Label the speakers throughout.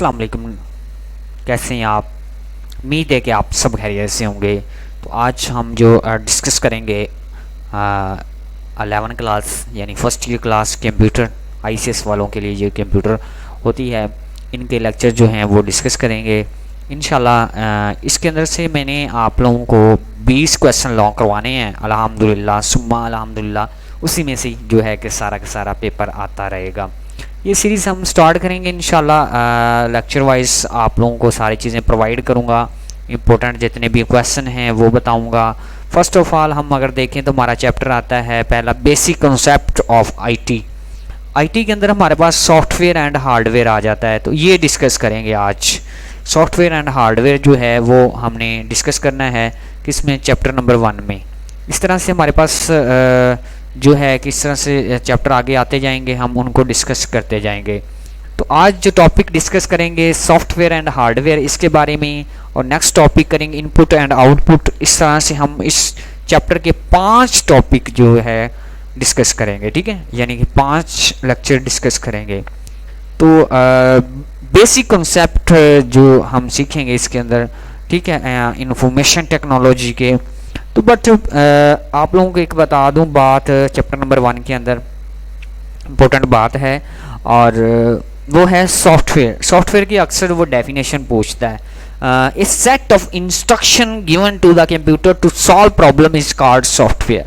Speaker 1: अस्सलाम वालेकुम। कैसे हैं आप? उम्मीद है कि आप सब खैरियत से होंगे। तो आज हम जो डिस्कस करेंगे 11 क्लास यानी first year class computer ICS वालों के लिए जो कंप्यूटर होती है, इनके लेक्चर जो हैं वो डिस्कस करेंगे इंशाल्लाह। इसके अंदर से मैंने आप लोगों को 20 क्वेश्चन लॉन्ग करवाने हैं अल्हम्दुलिल्लाह सुम्मा अल्हम्दुलिल्लाह। उसी में से जो है कि सारा का सारा पेपर आता रहेगा। ये सीरीज़ हम स्टार्ट करेंगे इंशाल्लाह। लेक्चर वाइज आप लोगों को सारी चीज़ें प्रोवाइड करूँगा। इंपॉर्टेंट जितने भी क्वेश्चन हैं वो बताऊँगा। फर्स्ट ऑफ ऑल हम अगर देखें तो हमारा चैप्टर आता है पहला basic concept of IT. IT के अंदर हमारे पास सॉफ्टवेयर एंड हार्डवेयर आ जाता है, तो ये डिस्कस करेंगे आज। सॉफ्टवेयर एंड हार्डवेयर जो है वो हमने डिस्कस करना है किसमें, चैप्टर नंबर 1 में। इस तरह से हमारे पास जो है किस तरह से चैप्टर आगे आते जाएंगे, हम उनको डिस्कस करते जाएंगे। तो आज जो टॉपिक डिस्कस करेंगे सॉफ्टवेयर एंड हार्डवेयर इसके बारे में, और नेक्स्ट टॉपिक करेंगे इनपुट एंड आउटपुट। इस तरह से हम इस चैप्टर के 5 टॉपिक जो है डिस्कस करेंगे, ठीक है, यानी कि 5 लेक्चर डिस्कस करेंगे। तो बेसिक कॉन्सेप्ट जो हम सीखेंगे इसके अंदर, ठीक है, इंफॉर्मेशन टेक्नोलॉजी के। तो बट आप लोगों को एक बता दूं बात, चैप्टर नंबर 1 के अंदर इम्पोर्टेंट बात है, और वो है सॉफ्टवेयर। सॉफ्टवेयर की अक्सर वो डेफिनेशन पूछता है। A set of instruction given to the computer to solve problem is called software.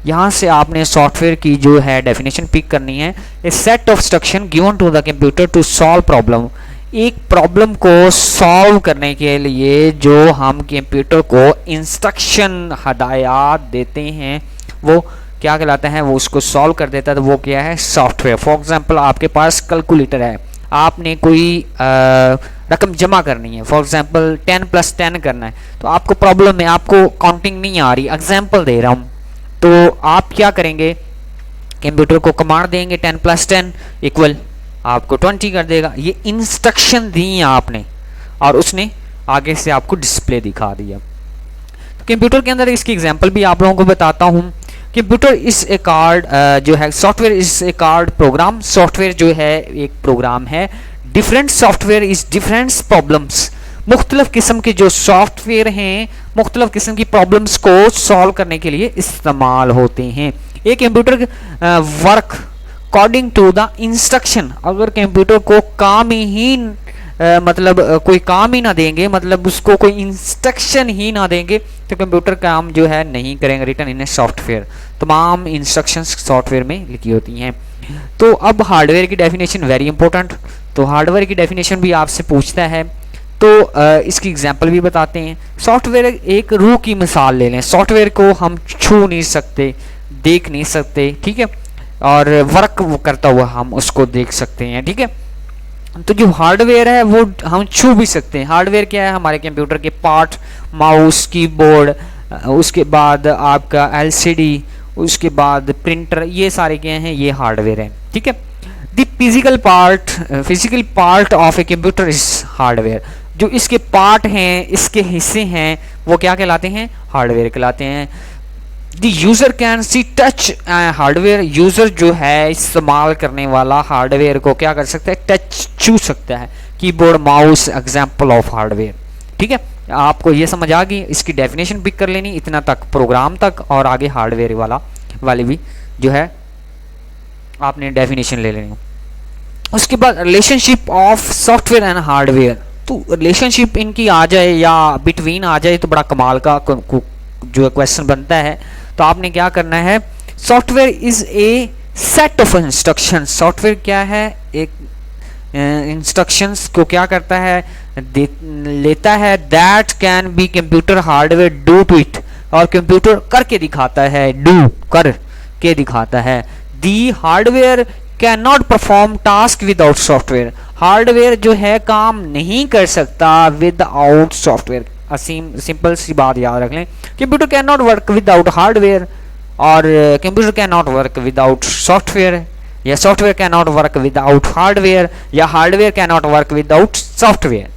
Speaker 1: यहाँ से आपने सॉफ्टवेयर की जो है डेफिनेशन पिक करनी है। A set of instruction given to the computer to solve problem, एक प्रॉब्लम को सॉल्व करने के लिए जो हम कंप्यूटर को इंस्ट्रक्शन हदायत देते हैं वो क्या कहलाता है, वो उसको सॉल्व कर देता है, तो वो क्या है, सॉफ्टवेयर। फॉर एग्जांपल आपके पास कैलकुलेटर है, आपने कोई रकम जमा करनी है, फॉर एग्जांपल 10 + 10 करना है, तो आपको प्रॉब्लम है, आपको काउंटिंग नहीं आ रही, एग्जांपल दे रहा हूँ, तो आप क्या करेंगे, कंप्यूटर को कमांड देंगे 10 + 10 = आपको 20 कर देगा। ये इंस्ट्रक्शन दी आपने और उसने आगे से आपको डिस्प्ले दिखा दिया। तो कंप्यूटर के अंदर इसकी एग्जांपल भी आप लोगों को बताता हूँ। कंप्यूटर इज ए कार्ड जो है, software is a card program. Software जो है एक प्रोग्राम है। Different software is different problems, मुख्तलिफ किस्म के जो सॉफ्टवेयर हैं मुख्तलिफ किस्म की प्रॉब्लम्स को सॉल्व करने के लिए इस्तेमाल होते हैं। एक computer work according to the instruction, अगर कंप्यूटर को काम ही मतलब कोई काम ही ना देंगे, मतलब उसको कोई इंस्ट्रक्शन ही ना देंगे, तो कंप्यूटर काम जो है नहीं करेंगे। रिटन इन ए सॉफ्टवेयर, तमाम इंस्ट्रक्शंस सॉफ्टवेयर में लिखी होती हैं। तो अब हार्डवेयर की डेफिनेशन वेरी इंपॉर्टेंट। तो हार्डवेयर की डेफिनेशन भी आपसे पूछता है, तो इसकी एग्जांपल भी बताते हैं। सॉफ्टवेयर एक रूह की मिसाल ले लें। सॉफ्टवेयर को हम छू नहीं सकते, देख नहीं सकते, ठीक है, और वर्क वो करता हुआ हम उसको देख सकते हैं, ठीक है। तो जो हार्डवेयर है वो हम छू भी सकते हैं। हार्डवेयर क्या है, हमारे कंप्यूटर के पार्ट, माउस, कीबोर्ड, उसके बाद आपका एलसीडी, उसके बाद प्रिंटर, ये सारे क्या हैं, ये हार्डवेयर हैं, ठीक है। The physical part of a computer is hardware. जो इसके पार्ट हैं, इसके हिस्से हैं, वो क्या कहलाते हैं, हार्डवेयर कहलाते हैं। The user can see touch hardware, user जो है इस्तेमाल करने वाला हार्डवेयर को क्या कर सकता है, टच, छू सकता है। Keyboard, mouse example of hardware, ठीक है। आपको ये समझ आ गई, इसकी डेफिनेशन पिक कर लेनी इतना तक, प्रोग्राम तक, और आगे हार्डवेयर वाली भी जो है आपने डेफिनेशन ले लेनी। उसके बाद relationship of software and hardware. तो रिलेशनशिप इनकी आ जाए या बिटवीन आ जाए तो बड़ा कमाल का जो क्वेश्चन बनता है। तो आपने क्या करना है, software is A set of instruction. Software क्या है, एक इंस्ट्रक्शंस को क्या करता है, लेता है, that can be computer hardware do to it, और कंप्यूटर करके दिखाता है, डू कर के दिखाता है। The hardware can not perform task without software. Hardware जो है काम नहीं कर सकता विदाउट सॉफ्टवेयर। सिंपल सी बात याद रख लें, computer can not work without hardware, और computer can not work without software, या software can not work without hardware, या hardware can not work without software.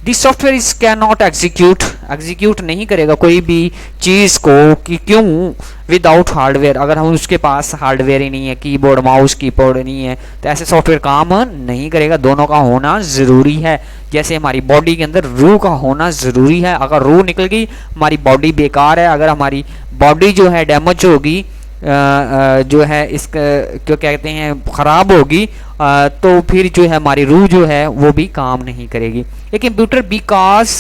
Speaker 1: This software is can not execute नहीं करेगा कोई भी चीज़ को कि क्यों विदाउट हार्डवेयर। अगर हम उसके पास हार्डवेयर ही नहीं है, कीबोर्ड माउस कीबोर्ड नहीं है, तो ऐसे सॉफ्टवेयर काम नहीं करेगा। दोनों का होना ज़रूरी है। जैसे हमारी बॉडी के अंदर रूह का होना ज़रूरी है। अगर रूह निकल गई हमारी बॉडी बेकार है। अगर हमारी बॉडी जो है डैमेज होगी, जो है इसका क्या कहते हैं ख़राब होगी, तो फिर जो है हमारी रूह जो है वो भी काम नहीं करेगी। ये computer because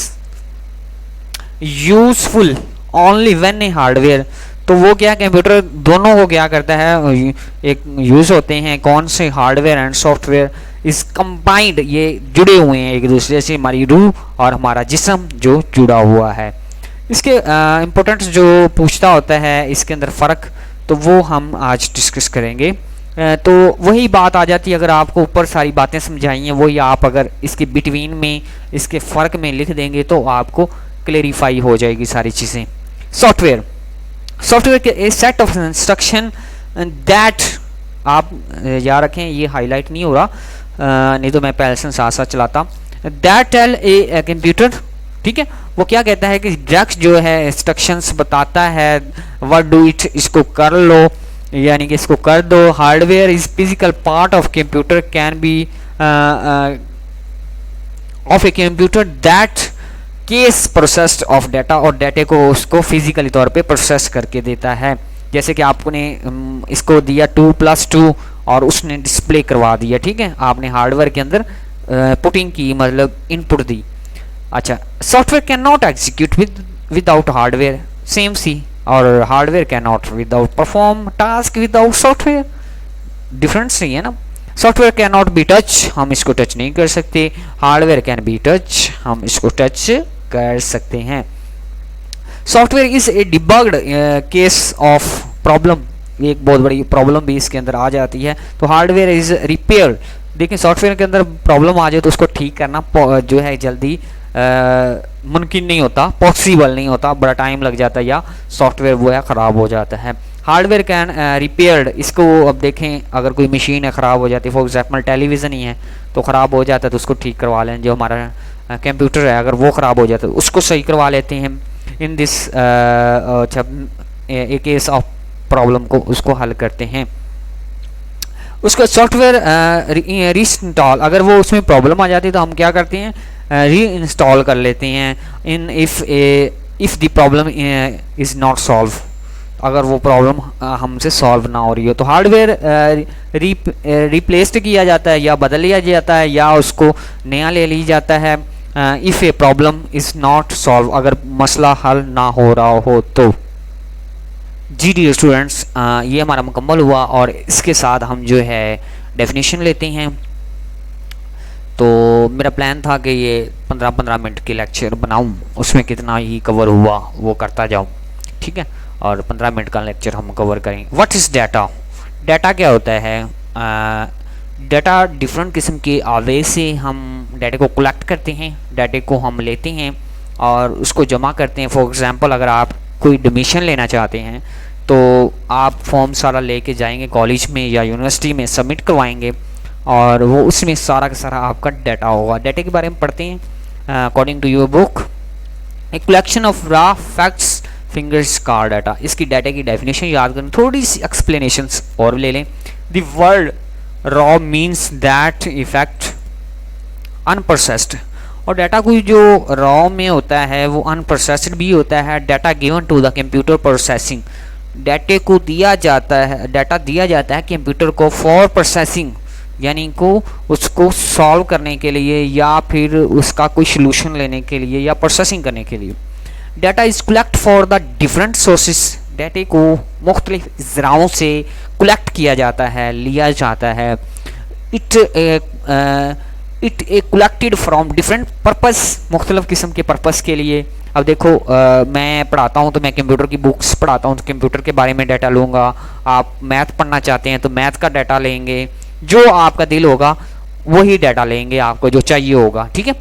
Speaker 1: useful only when A hardware, तो वो क्या कंप्यूटर दोनों को क्या करता है, एक यूज़ होते हैं कौन से हार्डवेयर एंड सॉफ्टवेयर इस कंबाइंड, ये जुड़े हुए हैं एक दूसरे से, हमारी रूह और हमारा जिस्म जो जुड़ा हुआ है। इसके इम्पोर्टेंस जो पूछता होता है इसके अंदर फ़र्क, तो वो हम आज डिस्कस करेंगे। तो वही बात आ जाती है, अगर आपको ऊपर सारी बातें समझाई हैं वही आप अगर इसके बिटवीन में इसके फ़र्क में लिख देंगे तो आपको क्लेरिफाई हो जाएगी सारी चीज़ें। सॉफ्टवेयर के ए सेट ऑफ इंस्ट्रक्शन दैट, आप याद रखें ये हाईलाइट नहीं हो रहा, नहीं तो मैं पहले से साथ साथ चलाता। दैट टेल ए कंप्यूटर, ठीक है, वो क्या कहता है कि डायरेक्ट जो है इंस्ट्रक्शंस बताता है, व्हाट डू इट, इसको कर लो, यानी कि इसको कर दो। Hardware is physical part of computer can be of a computer that case processed of data, और डाटे को उसको फिजिकली तौर पे प्रोसेस करके देता है। जैसे कि आपने इसको दिया 2+2 और उसने डिस्प्ले करवा दिया, ठीक है, आपने हार्डवेयर के अंदर पुटिंग की, मतलब इनपुट दी। अच्छा, software can not execute without hardware, same see, और hardware can not without perform task without software, difference नहीं है ना। Software can not be touch, हम इसको टच नहीं कर सकते। हार्डवेयर कैन बी टच, हम इसको टच कर सकते हैं। Software is a debugged case of problem, एक बहुत बड़ी प्रॉब्लम भी इसके अंदर आ जाती है। तो हार्डवेयर इज रिपेयर, देखिए सॉफ्टवेयर के अंदर प्रॉब्लम आ जाए तो उसको ठीक करना जो है जल्दी मुमकिन नहीं होता, पॉसिबल नहीं होता, बड़ा टाइम लग जाता है या सॉफ्टवेयर वो है ख़राब हो जाता है। हार्डवेयर कैन रिपेयर्ड, इसको अब देखें अगर कोई मशीन है ख़राब हो जाती है, फॉर एग्जांपल टेलीविज़न ही है तो ख़राब हो जाता है तो उसको ठीक करवा लें। जो हमारा कंप्यूटर है अगर वो ख़राब हो जाता है उसको सही करवा लेते हैं। इन दिस अच्छा ए केस ऑफ प्रॉब्लम को उसको हल करते हैं। उसका सॉफ्टवेयर रीइंस्टॉल, अगर वो उसमें प्रॉब्लम आ जाती है तो हम क्या करते हैं, री इंस्टॉल कर लेते हैं। इन if the problem is not solve, अगर वो प्रॉब्लम हमसे सॉल्व ना हो रही हो तो हार्डवेयर रिप्लेस्ड किया जाता है या बदल लिया जाता है या उसको नया ले लिया जाता है। If a problem is not solve, अगर मसला हल ना हो रहा हो तो। जी डियर स्टूडेंट्स, ये हमारा मुकम्मल हुआ और इसके साथ हम जो है डेफिनेशन लेते हैं। तो मेरा प्लान था कि ये 15-15 मिनट के लेक्चर बनाऊं, उसमें कितना ही कवर हुआ वो करता जाऊं, ठीक है, और 15 मिनट का लेक्चर हम कवर करें। व्हाट इज़ डाटा, डाटा क्या होता है। डाटा डिफरेंट किस्म के आवे से हम डाटे को कलेक्ट करते हैं, डाटे को हम लेते हैं और उसको जमा करते हैं। फॉर एग्ज़ाम्पल अगर आप कोई एडमिशन लेना चाहते हैं तो आप फॉर्म सारा लेके जाएंगे कॉलेज में या यूनिवर्सिटी में, सबमिट करवाएंगे और वो उसमें सारा का सारा आपका डाटा होगा। डाटे के बारे में पढ़ते हैं। According to your book, a collection of raw facts figures or data. इसकी डाटा की डेफिनेशन याद करें, थोड़ी सी एक्सप्लेनेशंस और ले लें। The word raw means that effect unprocessed, और डाटा कोई जो रॉ में होता है वो अनप्रोसेस्ड भी होता है। Data given to the computer processing, डाटे को दिया जाता है, डाटा दिया जाता है कंप्यूटर को फॉर प्रोसेसिंग, यानी को उसको सॉल्व करने के लिए या फिर उसका कोई सोल्यूशन लेने के लिए या प्रोसेसिंग करने के लिए। Data is collect for the different sources, डाटे को मुख्तलिफ ज़राओं से कलेक्ट किया जाता है, लिया जाता है। It A collected from different purpose, मुख्तलिफ किस्म के पर्पस के लिए। अब देखो मैं पढ़ाता हूँ तो मैं कंप्यूटर की बुक्स पढ़ाता हूँ तो कंप्यूटर के बारे में डाटा लूँगा। आप मैथ पढ़ना चाहते हैं तो मैथ का डाटा लेंगे, जो आपका दिल होगा वही डाटा लेंगे, आपको जो चाहिए होगा, ठीक है।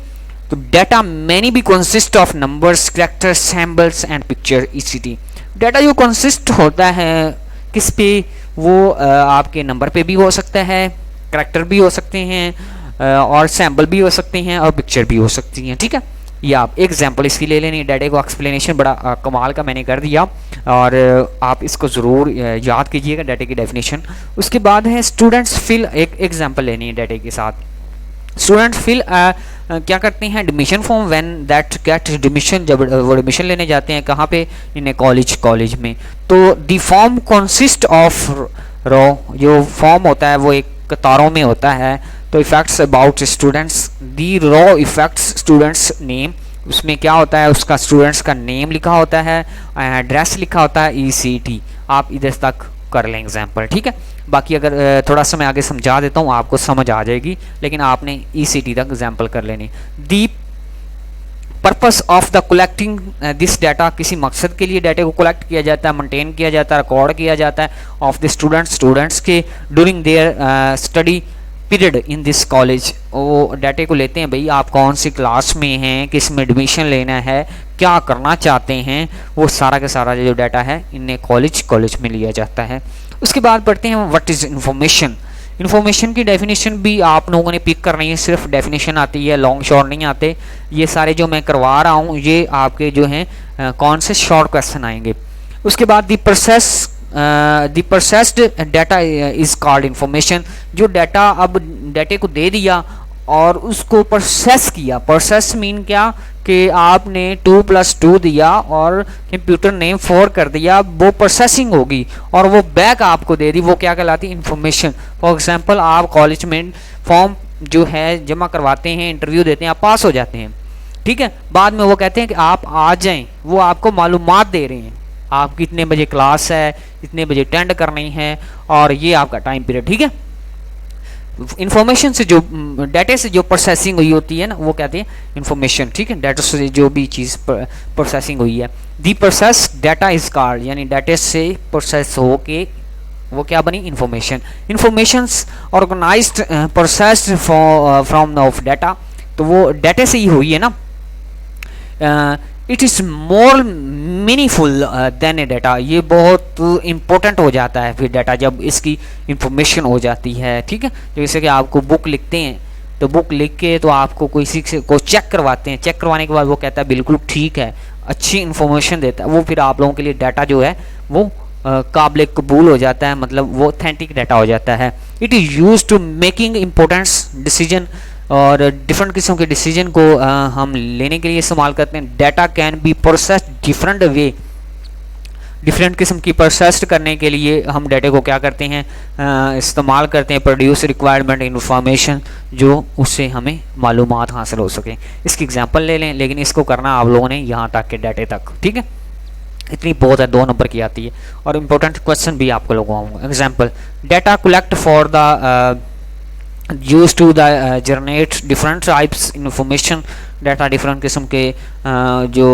Speaker 1: तो डाटा मैनी भी consist of numbers, characters, symbols and picture ईसीटी। डाटा जो कंसिस्ट होता है किस पे, वो आपके नंबर पे भी हो सकता है, कैरेक्टर भी हो सकते हैं और सैम्बल भी हो सकते हैं और पिक्चर भी हो सकती हैं, ठीक है। ये आप एग्जाम्पल इसकी ले लेनी। डाटा को एक्सप्लेनेशन बड़ा कमाल का मैंने कर दिया, और आप इसको ज़रूर याद कीजिएगा डाटा की डेफिनेशन। उसके बाद है स्टूडेंट्स फिल, एक एग्जाम्पल लेनी है डाटा के साथ। स्टूडेंट फिल क्या करते हैं, admission form when that get admission, जब वो एडमिशन लेने जाते हैं कहाँ पे, इन कॉलेज में। तो द फॉर्म कंसिस्ट ऑफ रो, जो फॉर्म होता है वो एक कतारों में होता है। तो effects about students, the raw effects students name, उसमें क्या होता है, उसका स्टूडेंट्स का नेम लिखा होता है, एड्रेस लिखा होता है, ECT। आप इधर तक कर लें एग्जाम्पल, ठीक है। बाकी अगर थोड़ा सा मैं आगे समझा देता हूँ आपको समझ आ जाएगी, लेकिन आपने ECT तक एग्जाम्पल कर लेनी। The purpose of the collecting this data, किसी मकसद के लिए डाटा को कलेक्ट किया जाता है, मेंटेन किया जाता है, रिकॉर्ड किया जाता है, ऑफ द स्टूडेंट्स के during their study period in this college. वो डाटे को लेते हैं, भाई आप कौन सी क्लास में हैं, किस में एडमिशन लेना है, क्या करना चाहते हैं, वो सारा का सारा जो डाटा है इन्हें कॉलेज में लिया जाता है। उसके बाद पढ़ते हैं व्हाट इज़ इंफॉर्मेशन। इन्फॉर्मेशन की डेफिनेशन भी आप लोगों ने पिक करनी है, सिर्फ डेफिनेशन आती है, लॉन्ग शॉर्ट नहीं आते। ये सारे जो मैं करवा रहा हूँ ये आपके जो हैं कौन से शॉर्ट क्वेश्चन आएंगे। उसके बाद the processed data is called information. जो डाटा अब डाटे को दे दिया और उसको प्रोसेस किया, प्रोसेस मीन क्या कि आपने 2+2 दिया और कंप्यूटर ने 4 कर दिया, वो प्रोसेसिंग होगी और वो बैक आपको दे दी, वो क्या कहलाती है, इंफॉर्मेशन। फॉर एग्जांपल आप कॉलेज में फॉर्म जो है जमा करवाते हैं, इंटरव्यू देते हैं, आप पास हो जाते हैं, ठीक है। बाद में वो कहते हैं कि आप आ जाएं, वो आपको मालूमात दे रहे हैं, आप कितने बजे क्लास है, इतने बजे अटेंड करनी है, और ये आपका टाइम पीरियड, ठीक है। इंफॉर्मेशन से जो डाटा से जो प्रोसेसिंग हुई होती है ना, वो कहते हैं इंफॉर्मेशन, ठीक है। डाटा से जो भी चीज़ प्रोसेसिंग हुई है, the process data is called, यानी डाटा से प्रोसेस हो के वो क्या बनी, information. Informations organized processed from of data, तो वो डाटा से ही हुई है ना। It is more meaningful than a data, ये बहुत इंपॉर्टेंट हो जाता है फिर डाटा जब इसकी इंफॉर्मेशन हो जाती है, ठीक है। जैसे कि आपको बुक लिखते हैं, तो बुक लिख के तो आपको किसी को चेक करवाते हैं, चेक करवाने के बाद वो कहता है बिल्कुल ठीक है, अच्छी इंफॉर्मेशन देता है, वो फिर आप लोगों के लिए डाटा जो है वो काबिल कबूल हो जाता है, मतलब वो ऑथेंटिक डाटा हो जाता है। It is use to making importance decision, और डिफरेंट किस्म के डिसीजन को हम लेने के लिए इस्तेमाल करते हैं। Data can be processed different way, different किस्म की प्रोसेस्ड करने के लिए हम डाटा को क्या करते हैं, इस्तेमाल करते हैं, प्रोड्यूस रिक्वायरमेंट इंफॉर्मेशन, जो उससे हमें मालूमात हासिल हो सके। इसकी एग्जांपल ले लें, लेकिन इसको करना आप लोगों ने यहाँ तक के डाटे तक, ठीक है। इतनी बहुत है, 2 नंबर की आती है, और इम्पोर्टेंट क्वेश्चन भी आपको लोगों को। Example, data collect for the use to the generate different types information. Data different किस्म के जो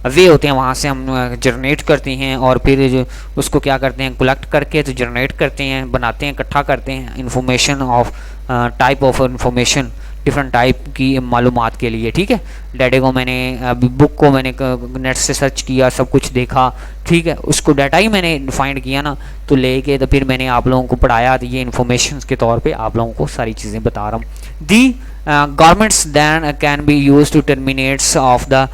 Speaker 1: वे होते हैं वहाँ से हम जनरेट करते हैं, और फिर जो उसको क्या करते हैं, कलेक्ट करके तो जनरेट करते हैं, बनाते हैं, इकट्ठा करते हैं information of type of information, different type की मालूमात के लिए, ठीक है। डाटा को मैंने अभी बुक को मैंने नेट से सर्च किया, सब कुछ देखा, ठीक है, उसको डाटा ही मैंने फाइंड किया ना, तो लेके तो फिर मैंने आप लोगों को पढ़ाया, तो ये इन्फॉर्मेशन के तौर पे आप लोगों को सारी चीज़ें बता रहा हूँ। The governments then can be use to terminates of the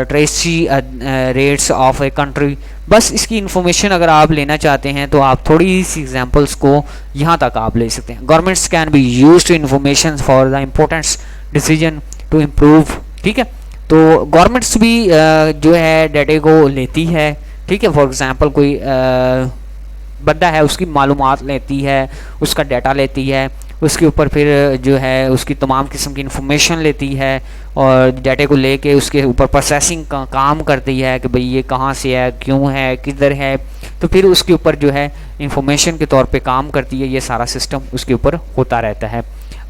Speaker 1: ट्रेसी रेट्स ऑफ ए कंट्री। बस इसकी इन्फॉर्मेशन अगर आप लेना चाहते हैं तो आप थोड़ी सी एग्जांपल्स को यहाँ तक आप ले सकते हैं। Governments can be use to information for the importance decision to improve, ठीक है। तो गवर्नमेंट्स भी जो है डाटा को लेती है, ठीक है। फॉर एग्जांपल कोई बंदा है, उसकी मालूमात लेती है, उसका डाटा लेती है, उसके ऊपर फिर जो है उसकी तमाम किस्म की इंफॉर्मेशन लेती है, और डाटे को लेके उसके ऊपर प्रोसेसिंग का काम करती है कि भाई ये कहाँ से है, क्यों है, किधर है, तो फिर उसके ऊपर जो है इंफॉर्मेशन के तौर पे काम करती है। ये सारा सिस्टम उसके ऊपर होता रहता है।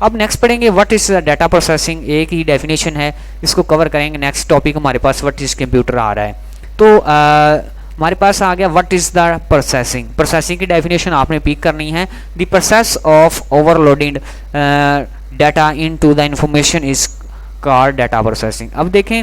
Speaker 1: अब नेक्स्ट पढ़ेंगे व्हाट इज़ डाटा प्रोसेसिंग, एक ही डेफिनेशन है, इसको कवर करेंगे। नेक्स्ट टॉपिक हमारे पास व्हाट इज़ कंप्यूटर आ रहा है, तो हमारे पास आ गया what is the processing. Processing की डेफिनेशन आपने पिक करनी है। The process of overloading data into the information is called data processing. अब देखें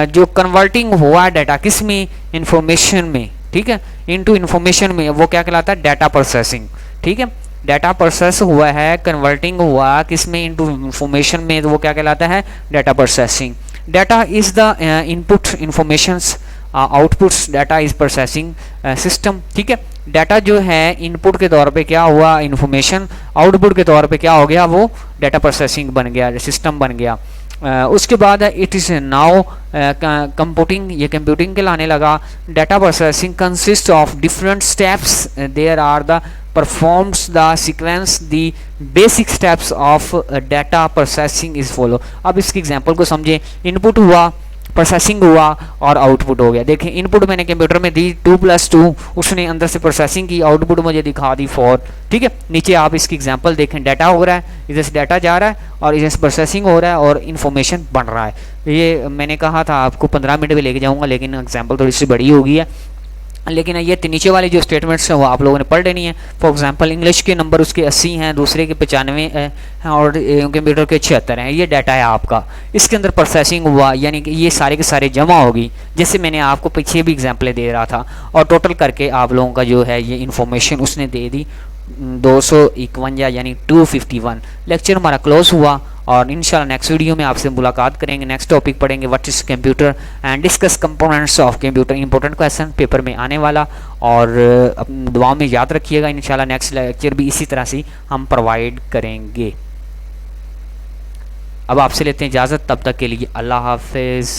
Speaker 1: जो कन्वर्टिंग हुआ डाटा किस में, इंफॉर्मेशन में, ठीक है, इनटू इंफॉर्मेशन में, वो क्या कहलाता है, डाटा प्रोसेसिंग, ठीक है। डाटा प्रोसेस हुआ है, कन्वर्टिंग हुआ किसमें, इनटू इंफॉर्मेशन में, तो वो क्या कहलाता है, data processing. Data is the input informations, outputs data is processing system. ठीक है, डाटा जो है इनपुट के तौर पे क्या हुआ, इंफॉर्मेशन, आउटपुट के तौर पे क्या हो गया, वो डाटा प्रोसेसिंग बन गया, सिस्टम बन गया। उसके बाद इट इज़ नाउ कंप्यूटिंग, ये कंप्यूटिंग के लाने लगा। Data processing consist of different steps, there are the performs the sequence the basic steps of data processing is follow. अब इसकी एग्जांपल को समझें, इनपुट हुआ, प्रोसेसिंग हुआ और आउटपुट हो गया। देखें, इनपुट मैंने कंप्यूटर में दी 2+2, उसने अंदर से प्रोसेसिंग की, आउटपुट मुझे दिखा दी 4। ठीक है, नीचे आप इसकी एग्जांपल देखें, डाटा हो रहा है, इधर से डाटा जा रहा है और इधर से प्रोसेसिंग हो रहा है और इन्फॉर्मेशन बन रहा है। ये मैंने कहा था आपको 15 मिनट में लेके जाऊँगा, लेकिन एग्जाम्पल थोड़ी सी बड़ी हो गई है। लेकिन ये नीचे वाली जो स्टेटमेंट्स हैं वो आप लोगों ने पढ़ लेनी है। फॉर एग्जांपल इंग्लिश के नंबर उसके 80 हैं, दूसरे के 95 हैं और कंप्यूटर के 76 हैं। ये डाटा है आपका, इसके अंदर प्रोसेसिंग हुआ, यानी कि ये सारे के सारे जमा होगी, जैसे मैंने आपको पीछे भी एग्जांपलें दे रहा था। और टोटल करके आप लोगों का जो है ये इन्फॉर्मेशन उसने दे दी 251 यानी 251। लेक्चर हमारा क्लोज हुआ और इंशाल्लाह नेक्स्ट वीडियो में आपसे मुलाकात करेंगे। नेक्स्ट टॉपिक पढ़ेंगे what is computer and discuss components of computer. Important question paper में आने वाला, और दुआ में याद रखिएगा। इंशाल्लाह नेक्स्ट लेक्चर भी इसी तरह से हम प्रोवाइड करेंगे। अब आपसे लेते हैं इजाज़त, तब तक के लिए अल्लाह हाफिज़।